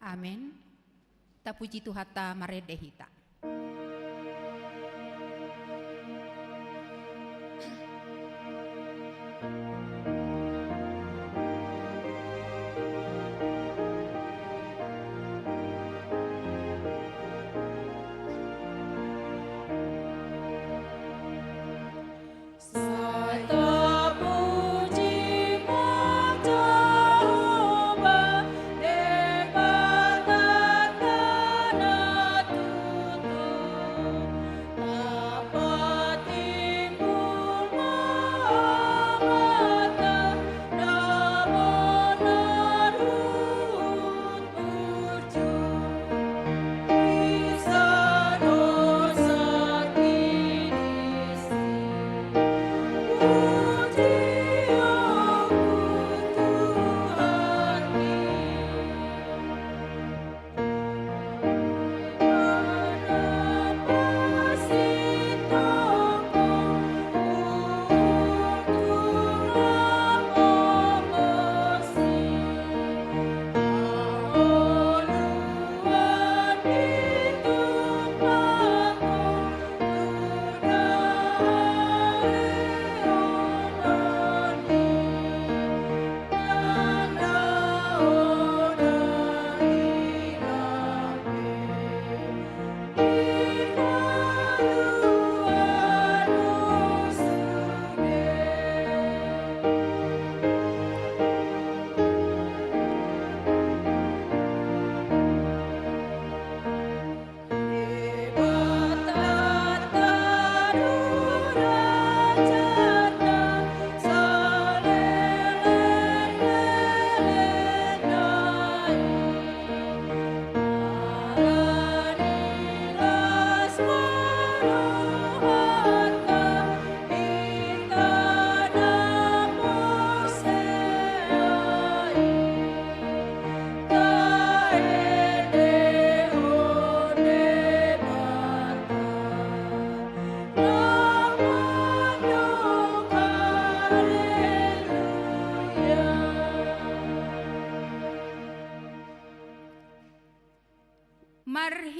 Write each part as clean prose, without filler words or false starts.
Amin. Ta puji Tuhan ta maredehita.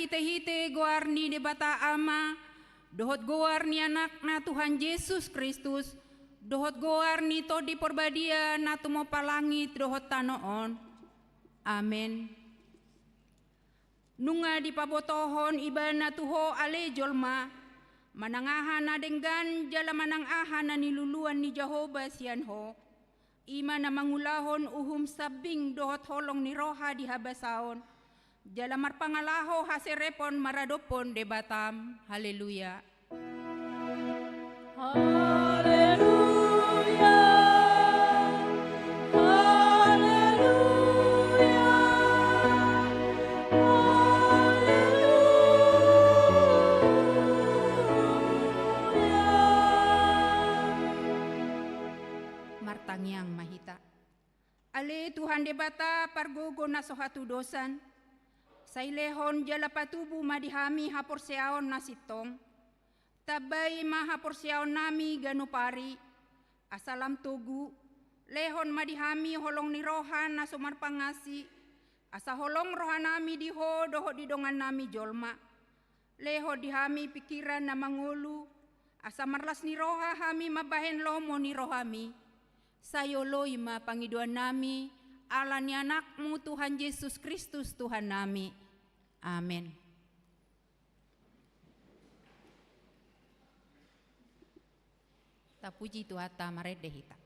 Hite-hite goarni de bata ama, dohot goarni anak na Tuhan Yesus Kristus, dohot goarni to di porbadia na tumo palangit dohot tanoon. Amen. Nunga di pabotohon iba na tuho ale jolma, manangahan na denggan jala manangahan na niluluan ni Jehovah siyanho, ima na mangulahon uhum sabing dohot holong ni roha di habasaon, jala marpangalaho haserepon maradopon de batam. Haleluya. Haleluya. Haleluya. Haleluya. Martangyang mahita. Ale Tuhan de bata pargogo na sohatu dosan. Sailehon jala patubu madihami haporseaon na sitong. Tabay mahaporseaon nami ganupari. Asalam tugu. Lehon madihami holong ni rohan na sumarpangasi. Asa holong rohanami diho doho didongan nami jolma. Leho dihami pikiran na mangulu. Asa marlas ni roha hami mabahen lomo ni rohami. Sayolo ima pangiduan nami. Allah ni anakmu Tuhan Yesus Kristus Tuhan nami. Amin. Tapuji Tuhata maredehita.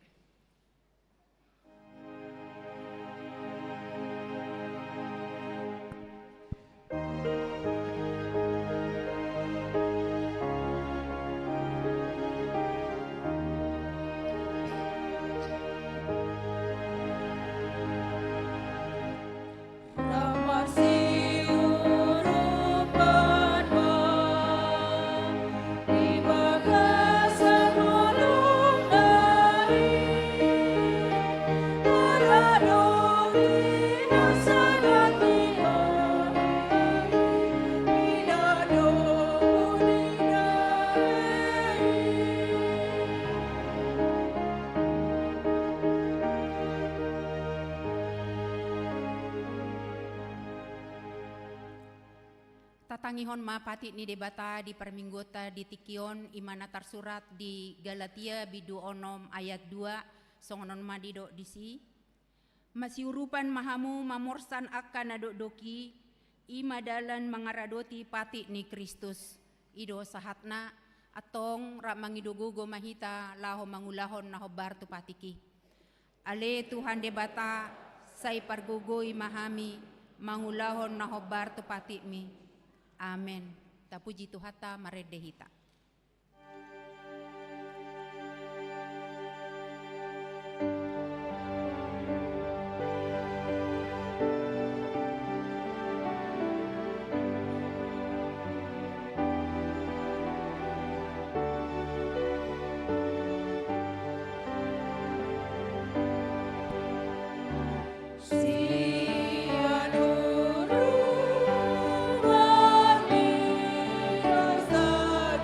Tatangihon mapati ni debata di perminggota di tikion imana tersurat di Galatia bidu onom ayat 2 songonon madido disi masiurupan mahamu mamorsan akan adodoki imadalan mangaradoti pati ni Kristus ido sahatna atong ra mangidugugo mahita laho mangulahon na hobar tu patiki ale Tuhan debata say pargugoy mahami mangulahon na hobar tu pati mi. Amen. Tapuji Tuhata maredehita. Rasa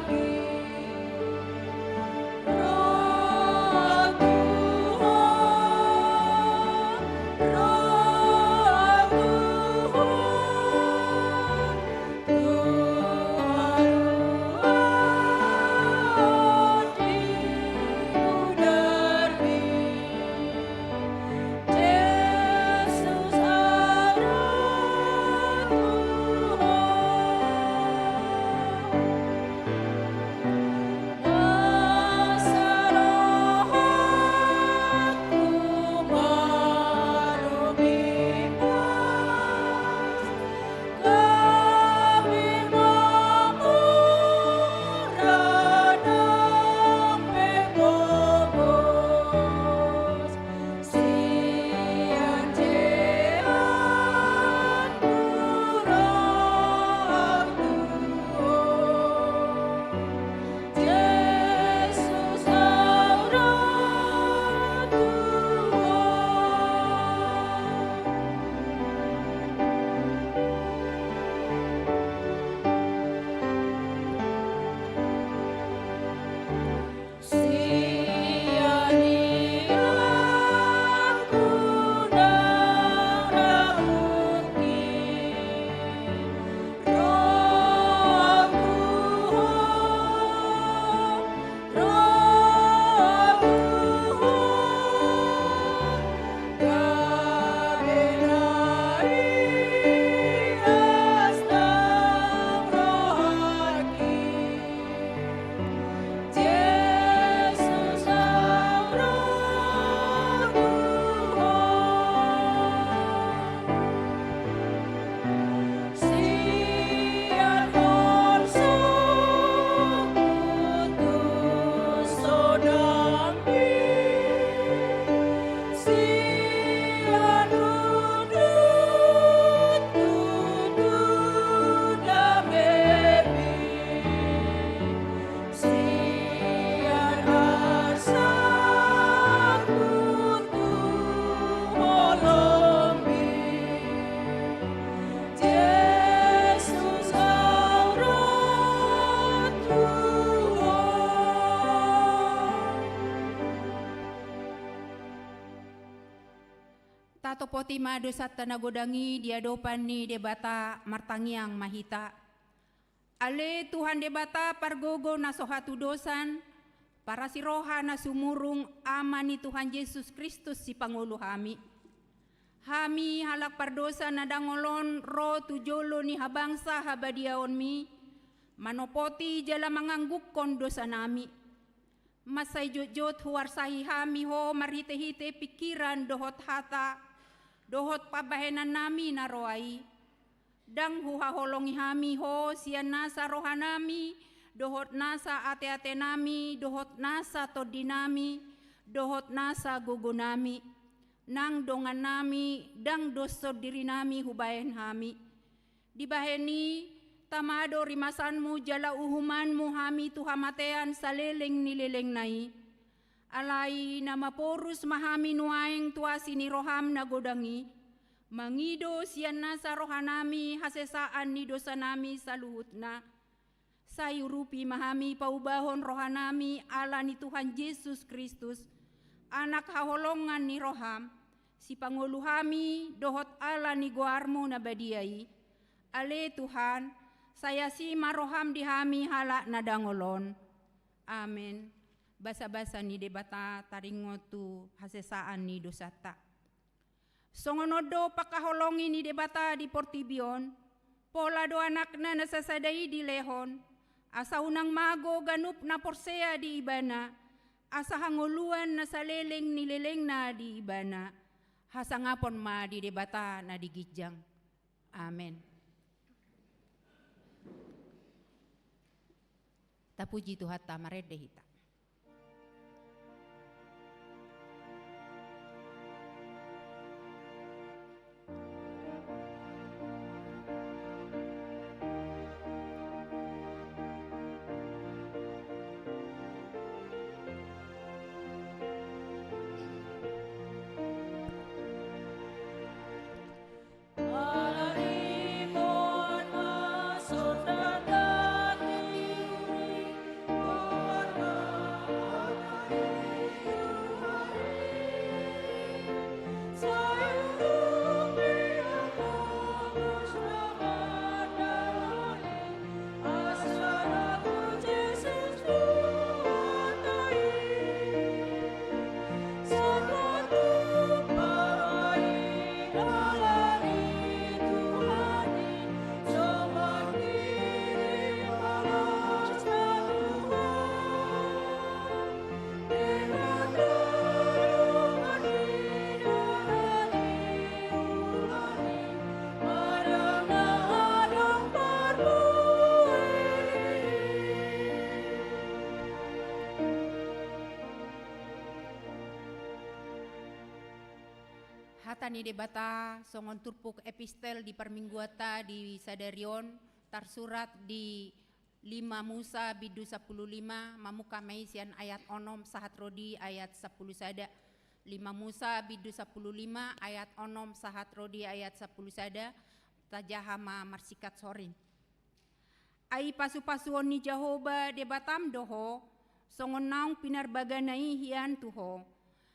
Sato poti mado sat tanagodangi diadopan ni debata martangiang mahita. Ale Tuhan debata pargogo na sohatu dosan, para si roha na sumurung ama ni Tuhan Yesus Kristus si Pangulo hami. Hami halak pardosa na dangolon ro tujolo ni habangsa habadiaon mi, manopoti jala manganggukon dosa nami. Masay jot-jot huwarsahi hami ho marhite-hite pikiran dohot hata, dohot pabahenan nami na roai. Dang huhaholongi hami ho siyan nasa rohanami, dohot nasa ate-ate nami, dohot nasa todi nami, dohot nasa gugo nami. Nang dongan nami, dang doso diri nami hubahen hami. Dibaheni tamado rimasanmu jala uhumanmu hami tuhamatean sa leleng nileleng nai. Alai na maporus mahami nuaeng tuasi ni roham na godangi. Mangido siyan na sa rohanami hasesaan ni dosa nami sa luhut na. Sayurupi mahami paubahon rohanami ala ni Tuhan Yesus Kristus. Anak haholongan ni roham. Si panguluhami dohot ala ni goarmu na badiai. Ale Tuhan, saya si maroham dihami hala na dangolon. Amen. Basa-basa ni debata taringotu hasesaan ni dosata. Songonodo pakaholongi ni debata di Portibion, pola do anak na nasasadai di Lehon, asa unang mago ganup na porsea di Ibana, asa hanguluan na saleleng nileleng na di Ibana, hasangapon ma di debata na di Gijang. Amen. Tapuji Tuhan tamarede hita. Hatani debata songon turpuk epistel di permingguata di Sadarion tarsurat di 5 Musa bidu 15 mamuka maisian ayat onom sahat rodi ayat 10 sada 5 Musa bidu 15 ayat onom sahat rodi ayat 10 sada tajahama marsikat sorin. Ai pasu-pasuon ni Jahoba debatam doho songon naung pinarbaganai hian tuho.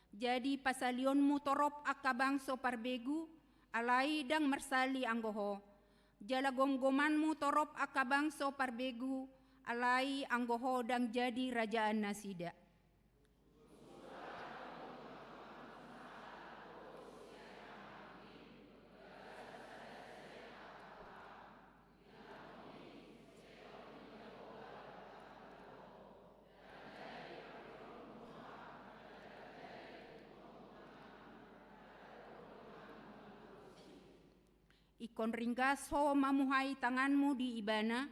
Jadi pasalionmu torop akabangso parbegu alai dang mersali anggoho. Jala gomgomanmu torop akabangso parbegu alai anggoho dang jadi rajaan nasida. Ikon ringgas ho mamuhai tanganmu di Ibana,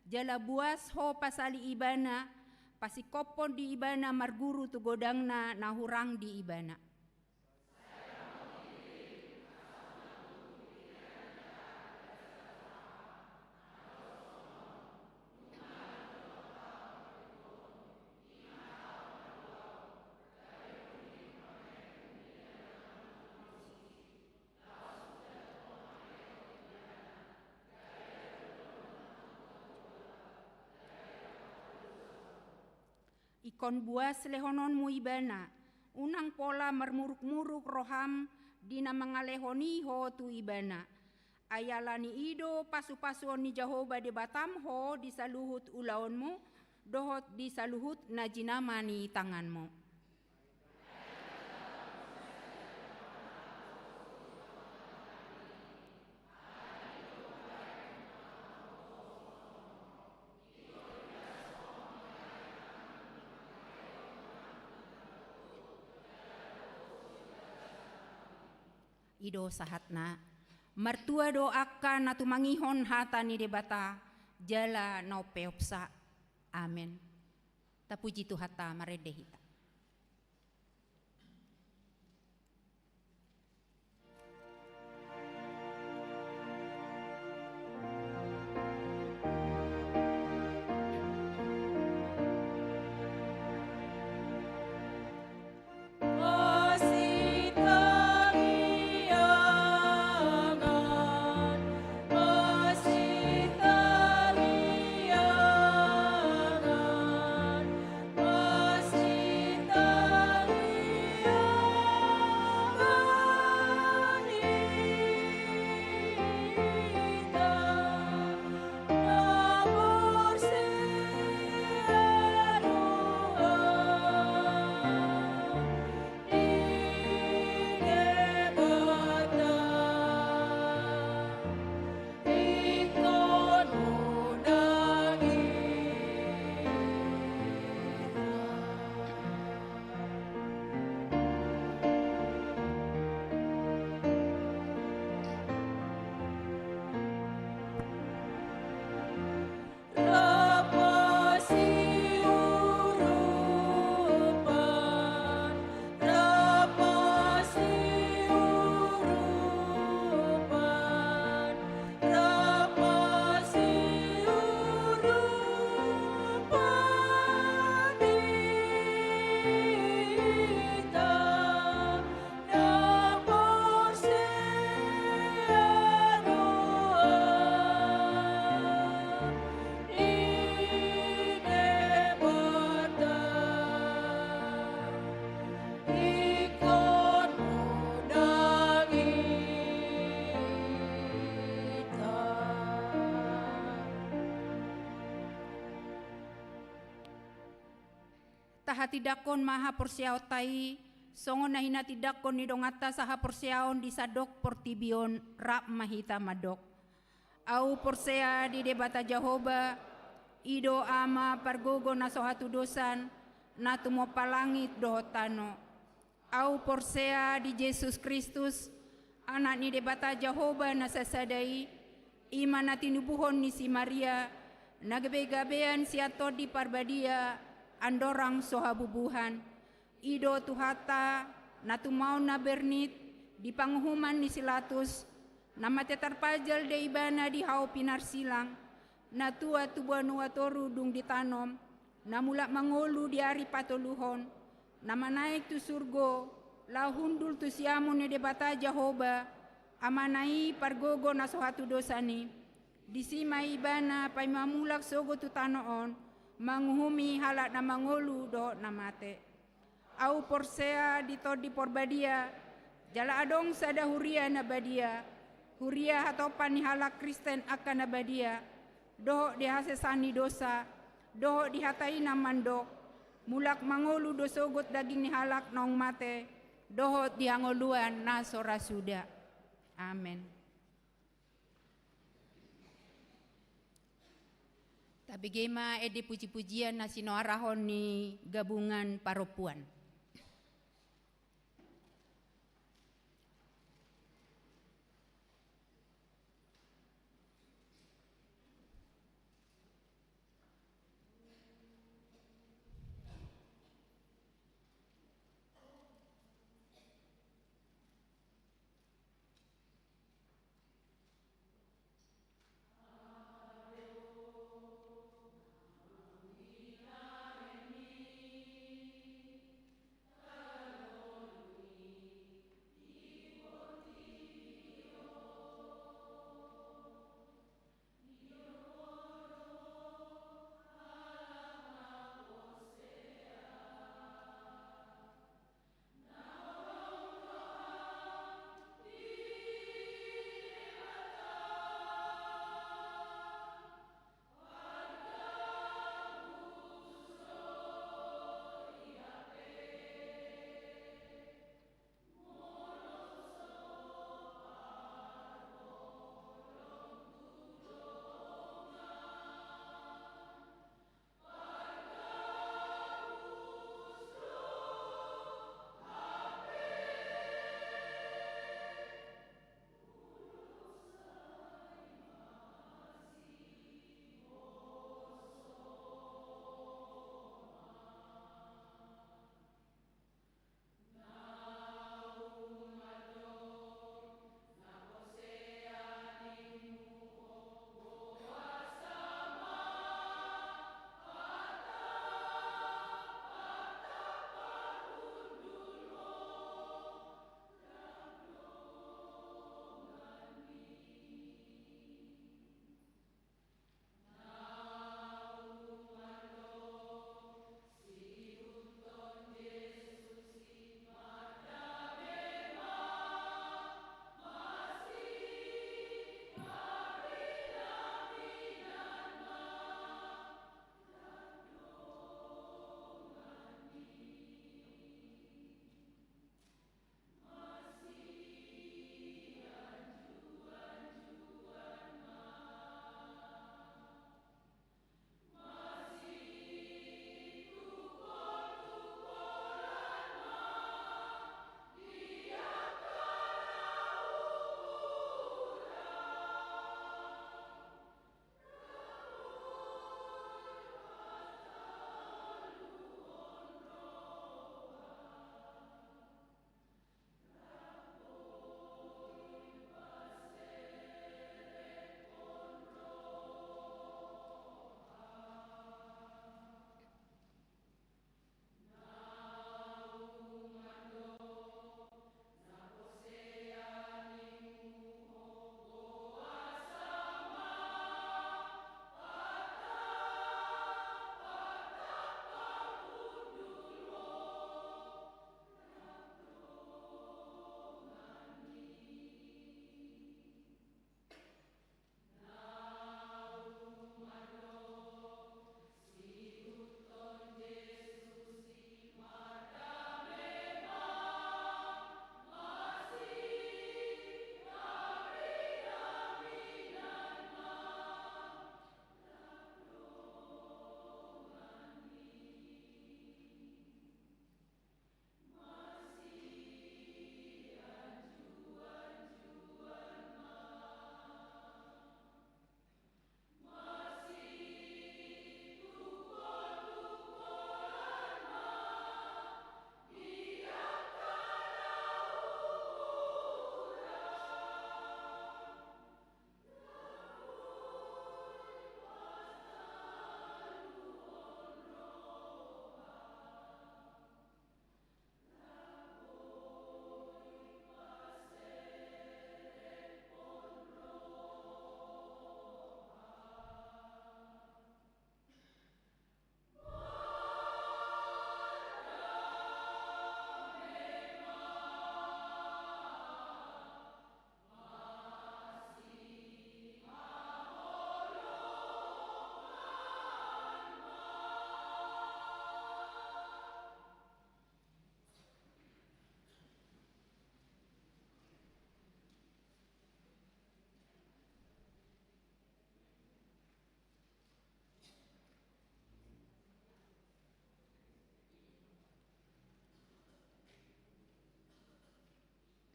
jala buas ho pasali Ibana, pasikopon di Ibana marguru tu godangna nahurang di Ibana. Ikon buas lehononmu Ibana, unang pola mermuruk-muruk roham dina mangalehoni ho tu ibana. Ayalani ido pasu-pasuon ni Jehovah di batam ho di saluhut ulaonmu, dohot di saluhut na jinama ni tanganmu. Ido sahatna, mertua doakan natu mangihon hata ni debata, jala no peopsa. Amen. Tapuji tu hata maredehita. Tahati-dakon maha porsiao tai, songon na hinati-dakon ni dongata saha porsiaon di sadok portibion rap mahita madok. Au porsea di debata Jehovah, ido ama pargogo na sohatu dosan, na tumo palangit dohotano. Au porsea di Yesus Kristus, anak ni debata Jehovah na sasadai, iman na tinubuhon ni si Maria, nagabe-gabean si ato di parbadia, andorang sohabubuhan, ido tuhata, na tumau na bernit, di panghuman ni silatus, na matetarpajal de ibana di hau pinarsilang, na tua tubuan toru dung ditanom, na mulak mangolu di ari patoluhon, na manaik tu surgo, la hundul tu siamu ni debata Jehovah, amanai pargogo na sohatu dosani, disima ibana pai mamulak sogo tu tanoon, manghumi halak na mangolu do na mate. Au porsea di porbadia, jala adong sada huria na badia, huria hatopan ni halak Kristen akan na badia, doh dihasesani dosa, doh dihatai na mandok, mulak mangolu do sogot daging ni halak nong mate, doh dihangoluan na sorasuda. Amen. Tabigema ede puji-pujian na sinoarahon ni gabungan paropuan.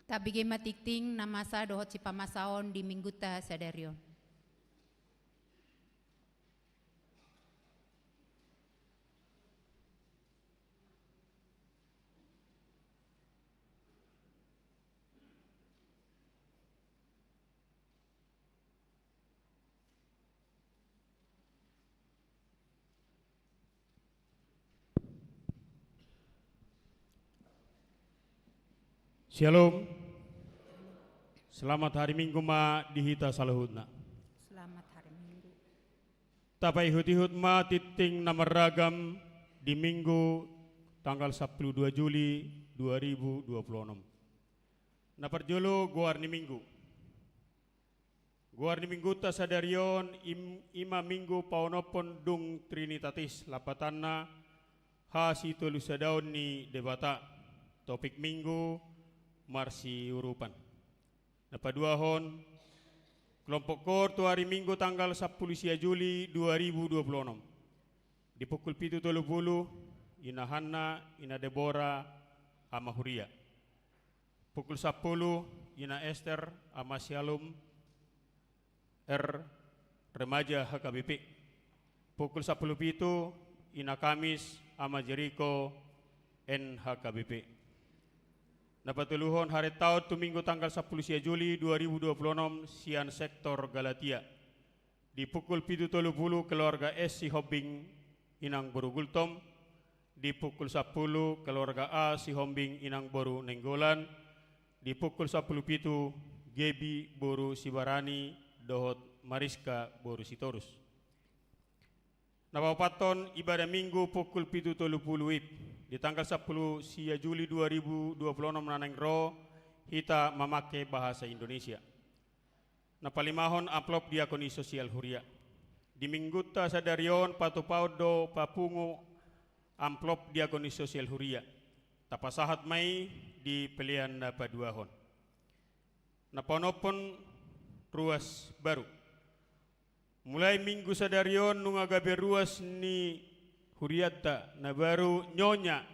Tabige matikting na masa dohot si pamasaon di mingguta sadarion. Shalom. Selamat hari Minggu ma dihita salahutna. Selamat hari Minggu. Tapai hut-hut ma titing nomor ragam di Minggu tanggal 12 Juli 2026. Naparjolo guarni Minggu. Guarni Minggu ta sadarion ima Minggu paonopon dung Trinitatis lapatanna hasi tolu sadaun ni debata. Topik Minggu marsi urupan. Napaduahon kelompok kor tu hari Minggu tanggal 10 Juli 2026. Di pukul 7.30 ina Hanna, ina Deborah, ama Huria. Pukul 10 ina Esther, ama Shalom, remaja HKBP. Pukul 10.07 ina Kamis, ama Jericho, NHKBP. Napatuluhon hari tahun tu Minggu tanggal 10 Juli 2026 sian sektor Galatia. Di pukul 7.30 keluarga S si Hobbing inang boru Gultom. Di pukul 10 keluarga A si Hombing inang boru Nenggolan. Di pukul 10.07 Gebi boru Sibarani dohot Mariska boru Sitorus. Napapaton ibadah Minggu pukul 7.30 di tanggal 10 Juli 2026 naneng ro kita memakai bahasa Indonesia. Napalimahon amplop diakoni sosial Huria. Di Minggu ta sadarion patupaudo papungu amplop diakoni sosial Huria. Tapasahat mai di pilihan napaduahon. Naponopon ruas baru. Mulai Minggu sadarion nungagabe ruas ni Huriata na baru nyonya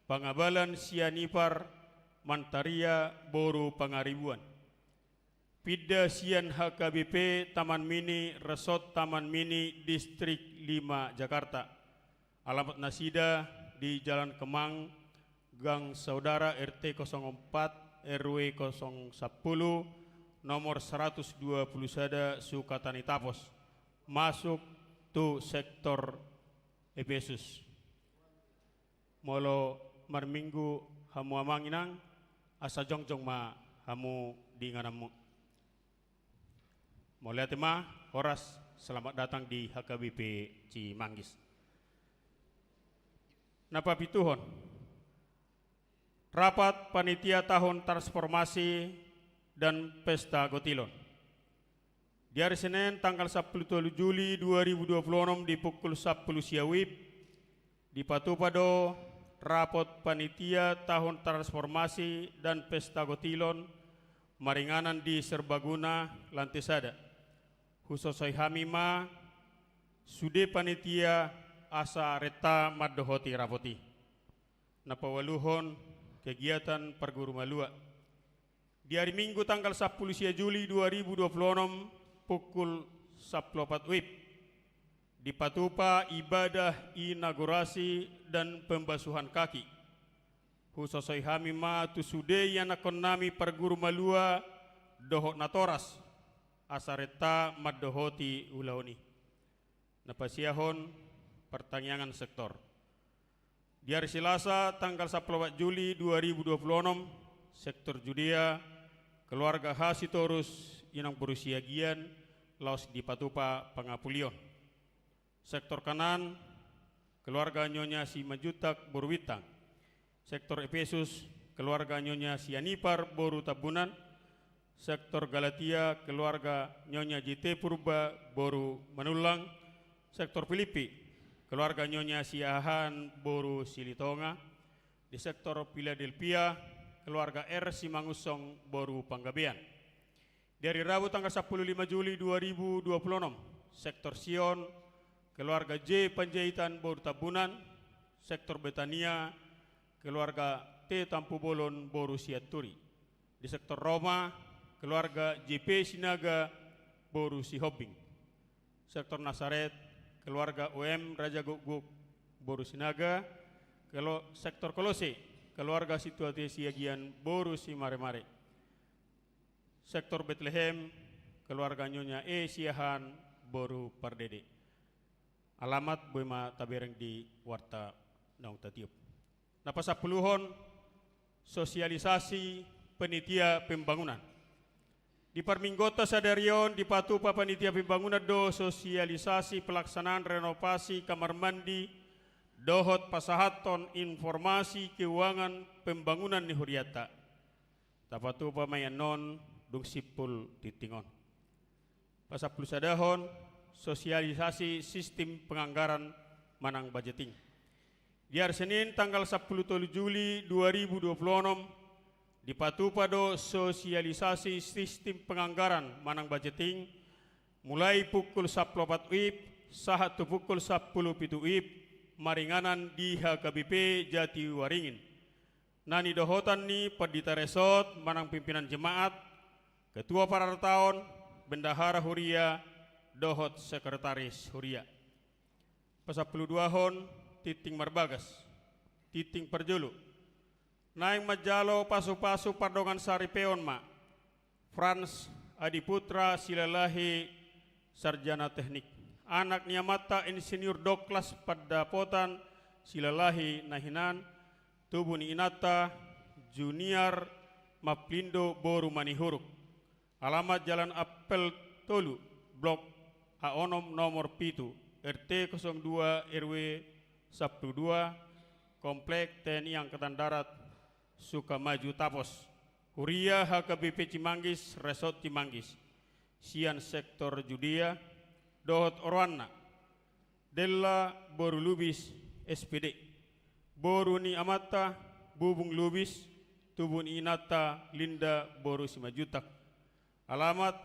pangabalan sianipar Mantaria boru pangaribuan. Pida sian HKBP Taman Mini Resort Taman Mini Distrik 5 Jakarta. Alamat nasida di Jalan Kemang Gang Saudara RT 04 RW 010 nomor 120 sada Sukatani Tapos. Masuk tu sektor Efesus. Molo marminggu hamu amanginang asa jongjong ma hamu di nganamu. Molihat ma Horas selamat datang di HKBP Cimanggis. Napa pituhon? Rapat panitia tahun transformasi dan pesta Gotilon. Di hari Senin tanggal 10 Juli 2026 di pukul 10 siawib di Patupado rapot panitia tahun transformasi dan pesta Gotilon maringanan di Serbaguna Lantisada. Khususai hamima sude panitia asa reta maddohoti rapoti. Napawaluhon kegiatan perguru malua. Di hari Minggu tanggal 10 Juli 2026 pukul 14 WIB di Patupa ibadah inaugurasi dan pembasuhan kaki. Khususai hamima tu sude yanakon nami perguru malua dohot natoras asareta maddohoti ulaoni. Napasiahon pertanyaan sektor. Di hari Selasa tanggal 14 Juli 2026 sektor Judea keluarga Hasitorus inang berusia gian laos di Patupa Pangapulion. Sektor kanan keluarga Nyonya si Majutak boru Witang. Sektor Efesus keluarga Nyonya si Anipar boru Tabunan. Sektor Galatia keluarga Nyonya JT Purba boru Manulang. Sektor Filipi keluarga Nyonya si Ahan boru Silitonga. Di sektor Philadelphia keluarga R si Mangusong boru Panggabean. Dari Rabu tanggal 15 Juli 2026 sektor Sion keluarga J Panjaitan boru Tabunan. Sektor Betania keluarga T Tampu Bolon boru Siaturi. Di sektor Roma, keluarga JP Sinaga Boru Sihobing. Sektor Nasaret, keluarga UM Raja Guguk Boru Sinaga. Sektor Kolose, keluarga Situati Siagian Boru Simare-mare. Sektor Bethlehem, keluarga Nyonya Siahan Boru Pardede. Alamat Boima Tabereng di Warta Naung Tatiup. Napa sapuluhon sosialisasi penitia pembangunan. Di Parminggota Sadarion di Patupa panitia pembangunan do sosialisasi pelaksanaan renovasi kamar mandi dohot pasahaton informasi keuangan pembangunan ni Huriata. Tapatupa mayanon dung sipul titingon. Pasapul sadahon sosialisasi sistem penganggaran manang budgeting. Di hari Senin tanggal 10 Juli 2026 di Patupado sosialisasi sistem penganggaran manang budgeting mulai pukul 14 WIB sahatu pukul 10 pitu WIB maringanan di HKBP Jati Waringin. Nani dohotan ni Perdita Resort manang pimpinan jemaat, ketua para tahun, bendahara Huria, dohot sekretaris Huria. Pasapuluh duahon titing marbagas, titing perjulu. Naing majalo pasu-pasu pardongan sari peon ma. Frans Adiputra Silalahi sarjana teknik. Anak niamata insinyur Doklas Padapotan Silalahi Nahinan. Tubuh ni Inata Junior Maplindo Boru Manihuruk. Alamat Jalan Apel Tolu Blok Aonom nomor Pitu RT 02 RW 12 Komplek TNI Angkatan Darat Sukamaju Tapos. Huria HKBP Cimanggis Resort Cimanggis. Sian sektor Judia Dohot Orwana Della Boru Lubis SPD. Boru ni Amata Bubung Lubis Tubun Inata Linda Boru Simajutak. Alamat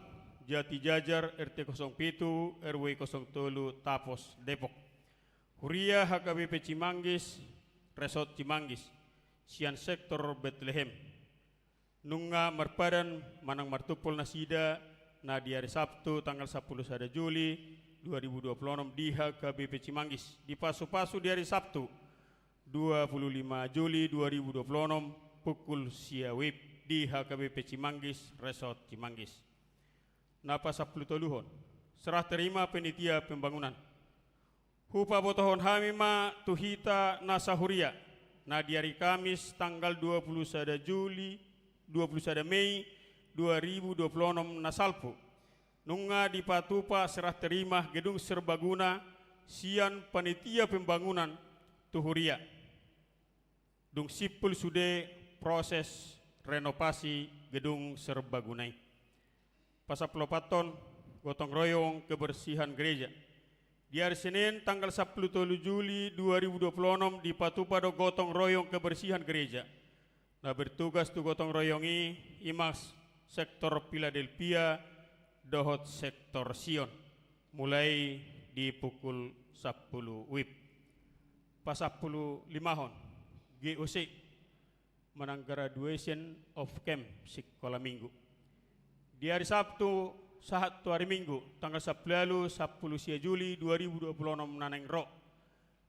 Jati Jajar RT 07 RW 03 Tapos Depok. Huria HKBP Cimanggis Resort Cimanggis. Sian sektor Bethlehem. Nunga Marpadan Manang Martupul Nasida na di hari Sabtu tanggal 10 Juli 2026 di HKBP Cimanggis. Di pasu-pasu di hari Sabtu 25 Juli 2026 pukul siawib di HKBP Cimanggis Resort Cimanggis. Napa 10 toluhon serah terima penitia pembangunan. Hupa botohon hamima tuhita nasahuria na di hari Kamis tanggal 21 Mei 2026 nasalpu. Nunga di Patupa serah terima gedung serbaguna sian panitia pembangunan tuhuria. Dung sipul sude proses renovasi gedung serbagunai. Pasaplopaton gotong royong kebersihan gereja. Di hari Senin tanggal 10 Juli 2026 di Patupado gotong royong kebersihan gereja. Nah bertugas tu gotong royongi Imas sektor Philadelphia dohot sektor Sion mulai di pukul 10 WIB. Pasapuluh limahon GOC menang graduation of camp sekolah minggu. Di hari Sabtu saat hari Minggu tanggal 10 Juli 2026 naneng ro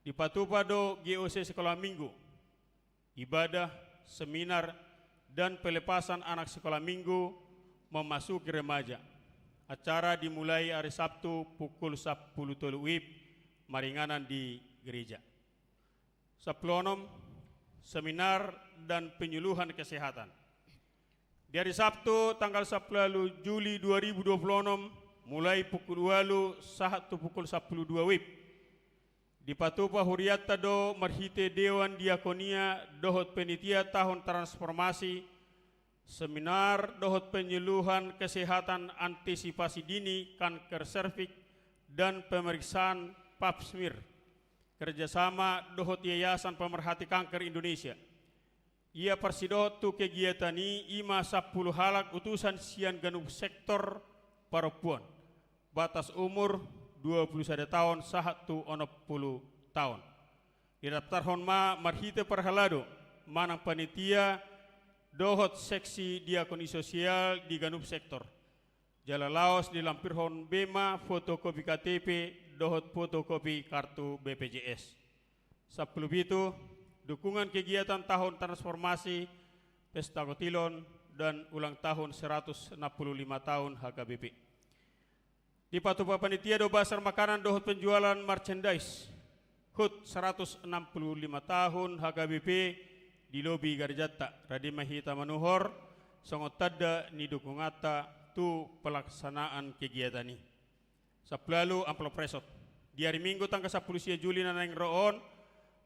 di Patupado GOC sekolah minggu ibadah, seminar dan pelepasan anak sekolah minggu memasuki remaja. Acara dimulai hari Sabtu pukul 10 WIB maringanan di gereja. Seplonom seminar dan penyuluhan kesehatan. Di hari Sabtu tanggal 10 Juli 2026 mulai pukul 2 sahatu pukul 12 WIB. Di Patupa Huriata do marhite Dewan Diakonia dohot penitia tahun transformasi seminar dohot penyuluhan kesehatan antisipasi dini kanker serviks dan pemeriksaan pap smear kerjasama dohot Yayasan Pemerhati Kanker Indonesia. Ia persidot tu kegiatan ini ima 10 halak utusan sian ganub sektor perempuan batas umur 21 tahun sahatu 60 tahun. Didaftar honma marhite perhalado manang panitia dohot seksi diakoni sosial di ganup sektor. Jala laos dilampirhon bema fotokopi KTP dohot fotokopi kartu BPJS. 10 itu dukungan kegiatan tahun transformasi Pesta Kotilon dan ulang tahun 165 tahun HKBP. Di patupa panitia do basar makanan dohot penjualan merchandise HUT 165 tahun HKBP di lobi Garjata Radima Hita Manuhor songot tada ni dukungata tu pelaksanaan kegiatan ini. Saplalu amplop resot. Di hari Minggu tanggal 10 Juli nanang roon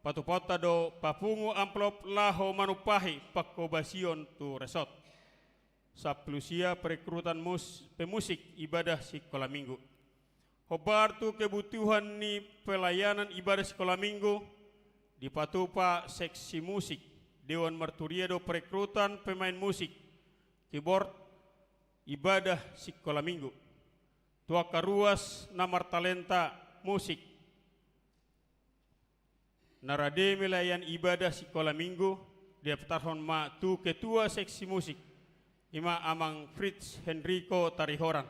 patupota do papungu amplop laho manupahi pakobasion tu resot. Saplusia perekrutan pemusik ibadah sekolah minggu. Hobar tu kebutuhan ni pelayanan ibadah sekolah minggu di patupa seksi musik Dewan Merturia do perekrutan pemain musik keyboard ibadah sekolah minggu. Tuaka ruas namar talenta musik narade melayan ibadah sekolah minggu dia petarhon ma tu ketua seksi musik Ima amang Fritz Henrico Tarihoran.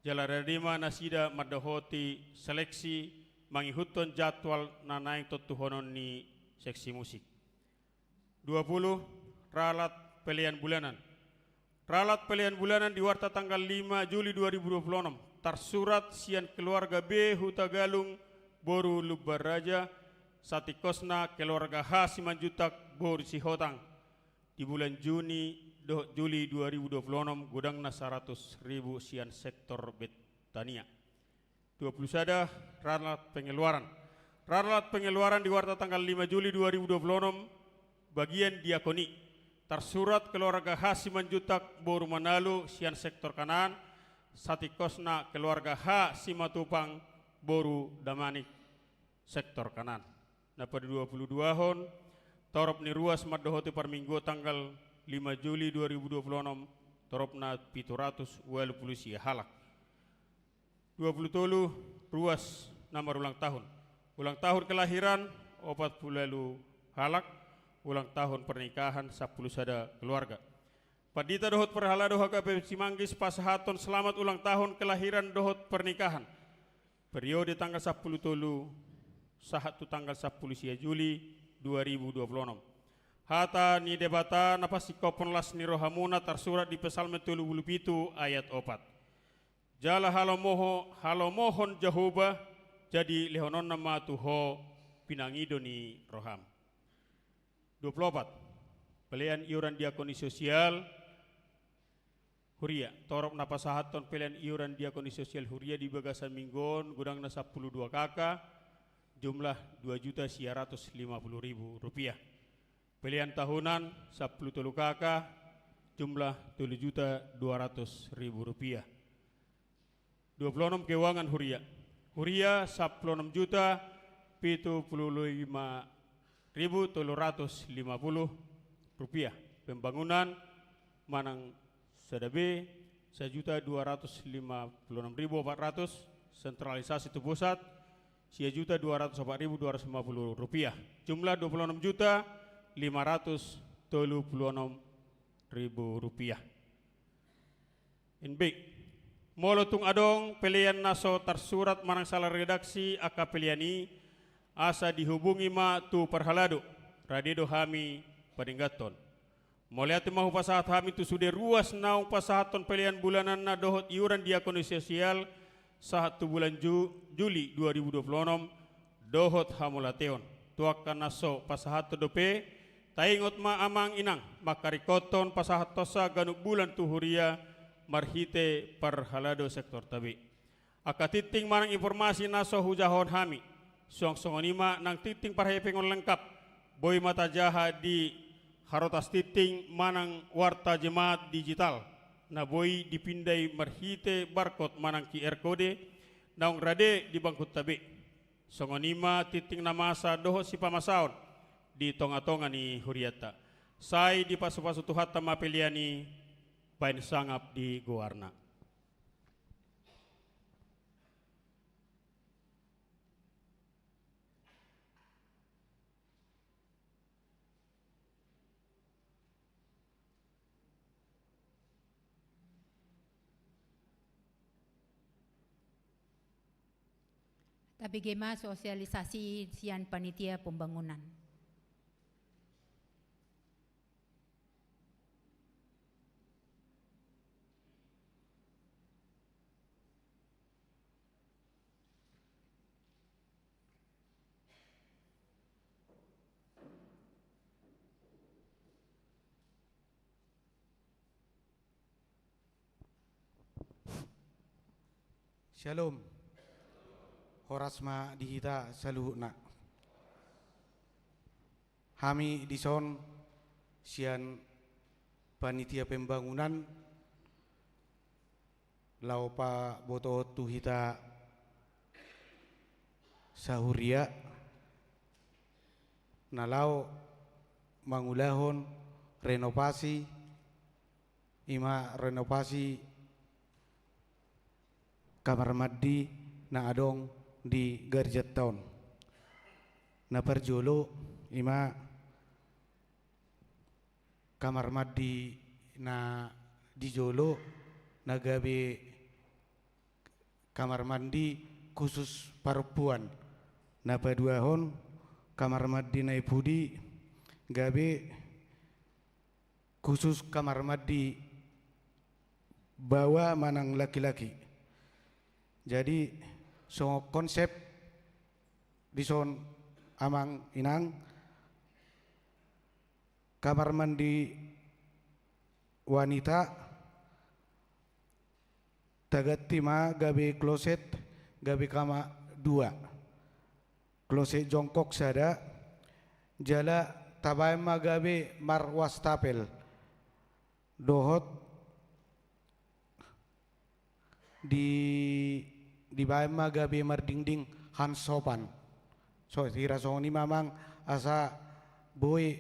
Jala radima nasida madahoti seleksi mangihuton jadwal nanaing totuhonon ni seksi musik. 20 ralat pilihan bulanan. Ralat pilihan bulanan di warta tanggal 5 Juli 2026. Tersurat sian keluarga B Huta Galung Boru Lubaraja Satikosna keluarga H Simanjutak Boru Sihotang di bulan Juli 2026 gudangna 100.000 sian sektor Betania. 21 ralat pengeluaran. Ralat pengeluaran di warta tanggal 5 Juli 2026 bagian diakoni. Tersurat keluarga H Simanjutak Boru Manalu sian sektor kanan. Satikosna keluarga H Simatupang Boru Damanik sektor kanan. Nah pada 22 hon torop ni ruas maddohoti per minggu tanggal 5 Juli 2026 toropna 700 sia halak. 27 ruas nomor ulang tahun. Ulang tahun kelahiran 40 halak, ulang tahun pernikahan 10 sada keluarga. Padita dohot perhala doha KPP Cimanggis pasahaton selamat ulang tahun kelahiran dohot pernikahan. Periode tanggal 10 tolu sahatu tanggal 10 sia Juli 2026. Hata ni debata napasi koponlas ni rohamuna tersurat di Psalm 37 ayat 4. Jala halomohon Jehovah jadi lehonon nama tuho pinangido ni roham. 24. Pelian iuran diakoni sosial Huria. Torok napasahaton pelian iuran diakoni sosial Huria di Bagasan Minggon gudangna 12 kakak jumlah 2.150.000 rupiah. Pilihan tahunan 10 kakak jumlah 7.200.000 rupiah. 26 keuangan Huria. Huria 16 juta 75.350 rupiah. Pembangunan Manang Sadabe 1.256.400. Sentralisasi itu pusat 1.204.250 rupiah. Jumlah 26 juta 536.000 rupiah. NB Molotung adong pelian naso tersurat manang salah redaksi aka peliani asa dihubungi ma tu perhalado radedo hami padinggaton. Moliati mahu pasahat hami tu sudah ruas naung pasahaton pelian bulanan na dohot iuran diakoni sosial saat tu bulan Juli 2026 dohot hamulateon. Tuakan naso pasahat dope taingot ma amang inang makarikoton pasahat tosa ganuk bulan tuhuria marhite perhalado sektor tabi. Akatiting manang informasi naso hujahon hami. Song-songonima nang titing parhepengon lengkap. Boy mata jaha di harotas titing manang warta jemaat digital. Na boy dipindai marhite barcode manang QR code. Naung rade di bangkut tabi. Songonima titing namasa doho si pamasaon di tonga-tonga ni huriata. Sai di pasu-pasu tuhat tama peliani pain sangap di Goarna. Tapi gema sosialisasi sian panitia pembangunan. Shalom. Horasma dihita saluhna. Kami dison sian panitia pembangunan laupa boto tuhita sahuria nalau mangulahon renovasi kamar mandi na adong di Garjat Town. Na perjolo ima kamar mandi na di Jolo na gabe kamar mandi khusus perempuan. Na paduahon kamar mandi na Ipudi gabe khusus kamar mandi bawa manang laki-laki. Jadi so konsep dison amang inang kamar mandi wanita tagatima gabe kloset gabe kama dua kloset jongkok sada jala tabai magabe marwastapel dohot di bae magabe mardingding han sopan so tira so ni mamang asa boy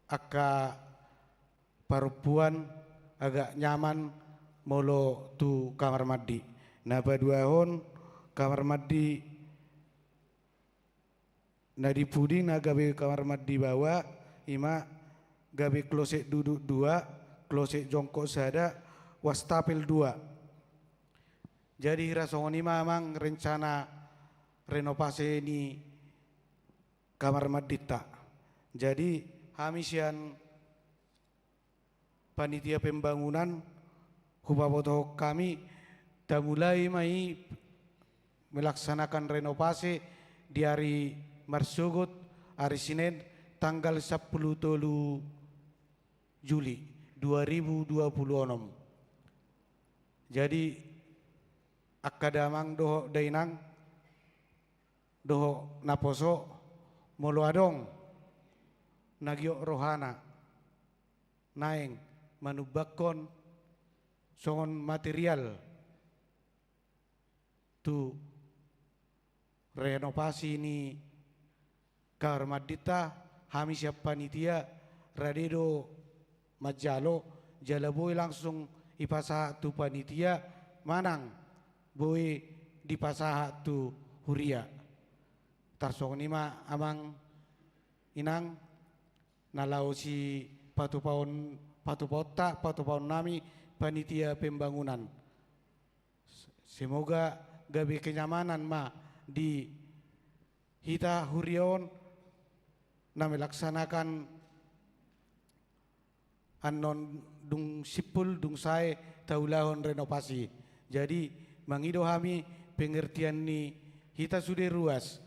aka perempuan agak nyaman molo tu kamar mandi. Na paduahon kamar mandi na di Pudi na gabe kamar mandi bawa ima gabe kloset duduk dua kloset jongkok sada wastafel dua. Jadi rasoni mamang rencana renovasi ini kamar mandi tak. Jadi kami sian panitia pembangunan hubaboto kami dah mulai mai melaksanakan renovasi di hari Marsugut hari Senin tanggal 10 Juli 2026. Jadi akadamang doho dainang doho naposo molo adong nagyo rohana naeng manubakon songon material tu renovasi ini kamar madita kami siap panitia radedo majalo jalaboy langsung ipasa tu panitia manang boy dipasaha tu huria tarsong nima amang inang nalau si patu paun nami panitia pembangunan. Semoga gabe kenyamanan ma di hita hurion na melaksanakan anon dung sipul dung sae taulahon renovasi. Jadi mangido kami pengertian ni hita sudah ruas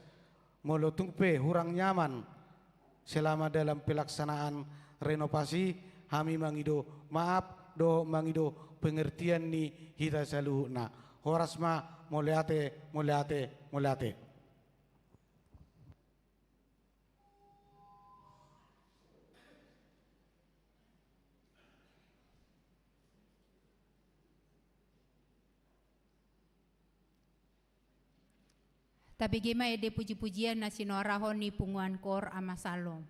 molotung pe hurang nyaman selama dalam pelaksanaan renovasi kami mangido maaf do mangido pengertian ni hita saluhna horasma moleate. Tapi gema ede puji-pujian na sinorahon ni punguan kor amasalo.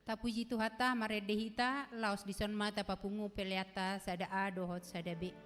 Tapuji Tuhata maredehita laos dison mata papungu peleata sada a dohot sada b.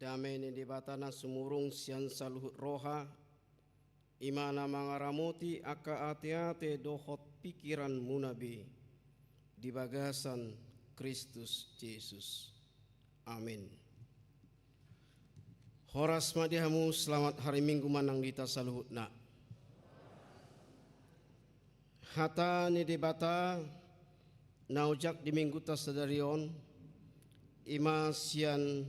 damai ni debatana sumurung sian saluhut roha imana mangaramuti aka ate-ate dohot pikiran munabi di bagasan Kristus Yesus. Amin. Horas madihamu selamat hari Minggu manang dita saluhutna. Hata ni debata naujak di minggu tasadarion ima sian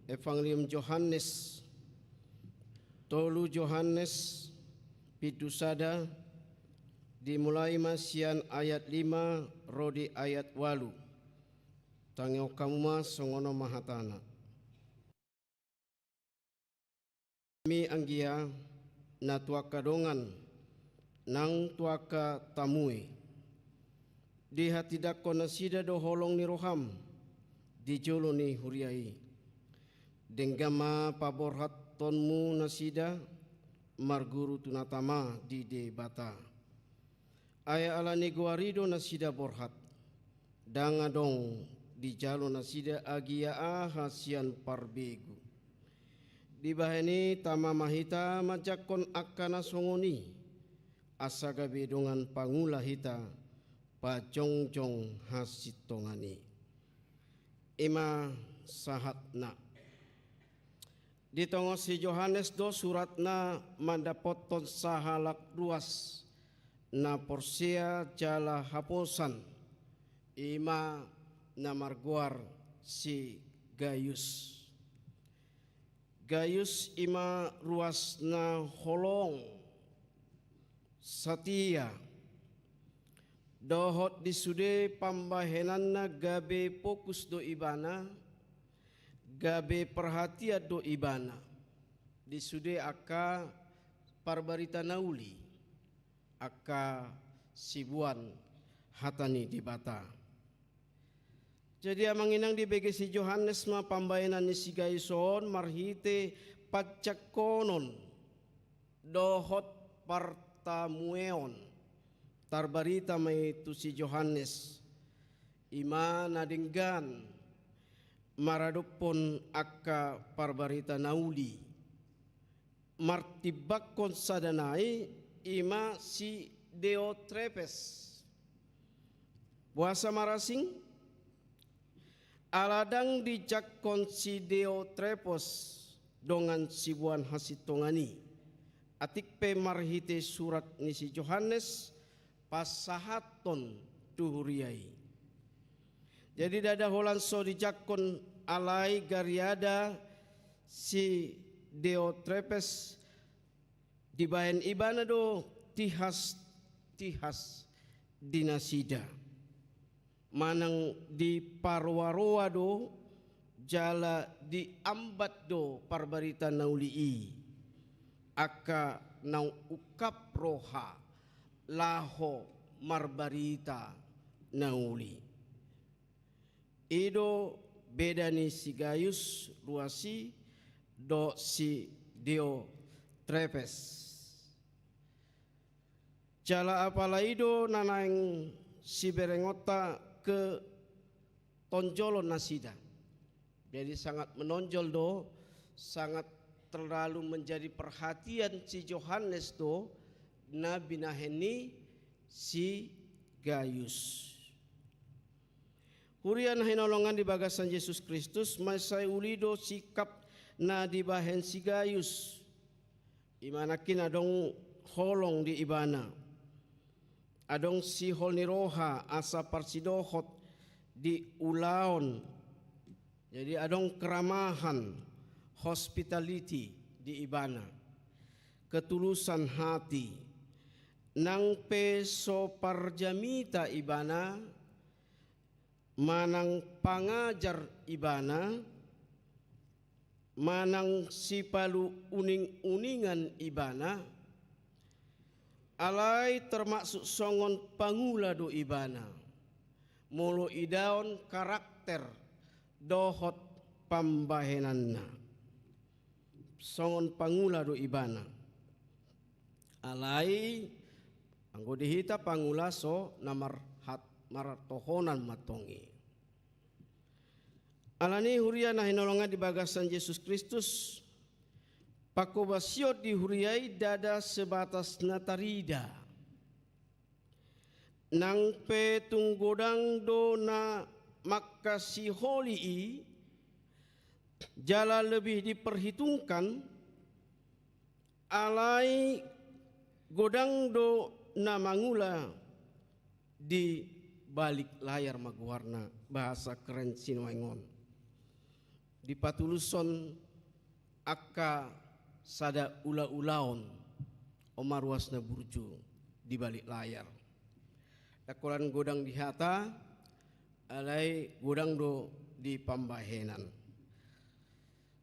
Evangelium Yohanes tolu Yohanes pidusada dimulai masian ayat 5 rodi ayat 8 tangyo kamuma songono mahatana mi anggia na tuaka dongan nang tuaka tamui di hati dako nasida do holong ni roham di jolo ni huriai denggama paborhat tonmu nasida marguru tunatama di debata aya ala neguarido nasida borhat dangadong di jalo nasida agia ahasian parbegu di bahani tama mahita majakon akana songoni asaga bedongan pangula hita pajongjong hasitongani ima sahatna di tongo si Yohanes do suratna mandapoton sahalak ruas na porsia jala haposan ima na marguar si Gayus. Gayus ima ruas na holong satia dohot disude pambahenan na gabe fokus do ibana gabe perhatian do ibana disude aka parbarita nauli aka sibuan hatani di bata. Jadi amanginang di bege si Yohanes ma pambayanan ni si Gayson marhite pacakonon dohot partamueon tarbarita may tu si Yohanes ima nadinggan maradopon aka parbarita nauli martibakon sadanai ima si Diotrepes buasa marasing aladang dijakon si Diotrepes dongan sibuan hasitongani atik pe marhite surat ni si Yohanes pasahaton tuhuriai jadi dada holan so dijakon alai gariada si Diotrepes dibahen ibana do tihas dinasida manang di parwaroa do jala di ambat do parbarita naulii aka nau ukap roha laho marbarita nauli ido beda ni si Gayus ruasi do si Diotrepes jala apalaido nanaing si berengota ke tonjolon nasida jadi sangat menonjol do sangat terlalu menjadi perhatian si Yohanes do na binaheni si Gayus hurian hinolongan di bagasan Yesus Kristus masai ulido sikap na dibahen si Gayus imanakin adong holong di ibana adong si holniroha asa parsidohot di ulaon jadi adong keramahan hospitality di ibana ketulusan hati nang peso parjamita ibana manang pangajar ibana manang sipalu uning-uningan ibana alai termasuk songon pangula do ibana mulu idaon karakter dohot pambahenanna songon pangula do ibana alai anggo dihita pangula so namar hat maratohonan matongi Alani huria na hinolongan di bagasan Yesus Kristus. Pakobasyo di huriai dada sebatas natarida. Nang petunggodang do na makasiholi jala lebih diperhitungkan alai godang do na mangula di balik layar magwarna, bahasa keren Sinoengon. Di patuluson akka sada ula-ulaon omarwas na burjo di balik layar. Dakolan godang di hata alai godang do di pambahenan.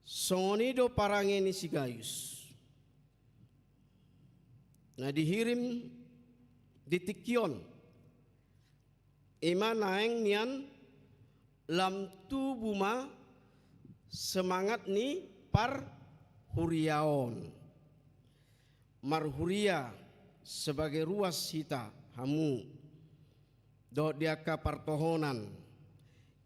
Songoni do parangeni si Gayus. Na dihirim di Tikyon. Ima naeng nian lam tu buma semangat ni par huriaon. Marhuria sebagai ruas hita hamu. Do diaka partohonan